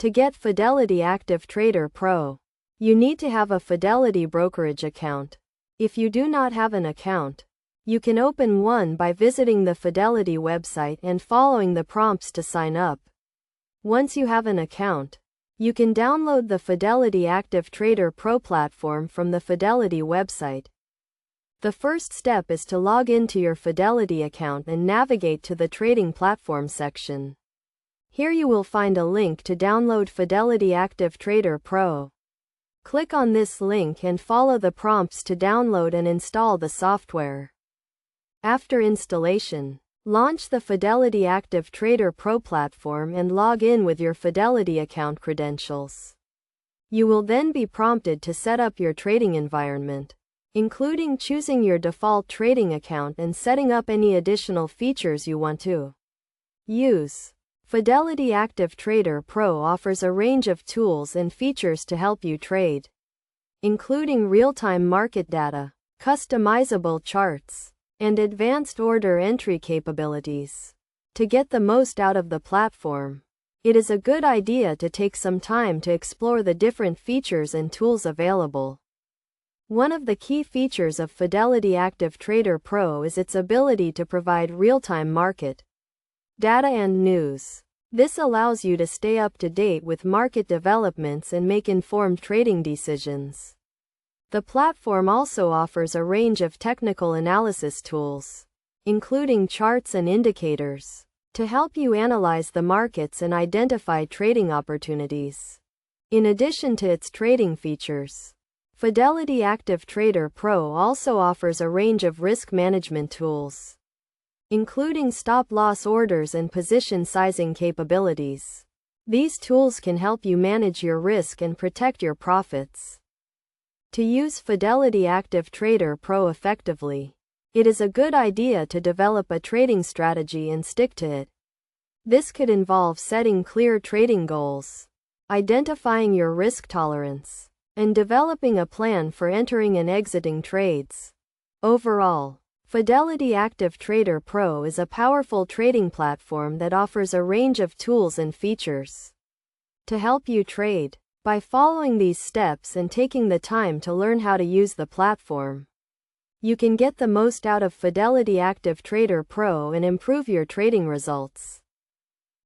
To get Fidelity Active Trader Pro, you need to have a Fidelity brokerage account. If you do not have an account, you can open one by visiting the Fidelity website and following the prompts to sign up. Once you have an account, you can download the Fidelity Active Trader Pro platform from the Fidelity website. The first step is to log into your Fidelity account and navigate to the Trading Platform section. Here you will find a link to download Fidelity Active Trader Pro. Click on this link and follow the prompts to download and install the software. After installation, launch the Fidelity Active Trader Pro platform and log in with your Fidelity account credentials. You will then be prompted to set up your trading environment, including choosing your default trading account and setting up any additional features you want to use. Fidelity Active Trader Pro offers a range of tools and features to help you trade, including real-time market data, customizable charts, and advanced order entry capabilities. To get the most out of the platform, it is a good idea to take some time to explore the different features and tools available. One of the key features of Fidelity Active Trader Pro is its ability to provide real-time market data and news. This allows you to stay up to date with market developments and make informed trading decisions. The platform also offers a range of technical analysis tools, including charts and indicators, to help you analyze the markets and identify trading opportunities. In addition to its trading features, Fidelity Active Trader Pro also offers a range of risk management tools, including stop-loss orders and position sizing capabilities. These tools can help you manage your risk and protect your profits. To use Fidelity Active Trader Pro effectively, it is a good idea to develop a trading strategy and stick to it. This could involve setting clear trading goals, identifying your risk tolerance, and developing a plan for entering and exiting trades. Overall, Fidelity Active Trader Pro is a powerful trading platform that offers a range of tools and features to help you trade. By following these steps and taking the time to learn how to use the platform, you can get the most out of Fidelity Active Trader Pro and improve your trading results.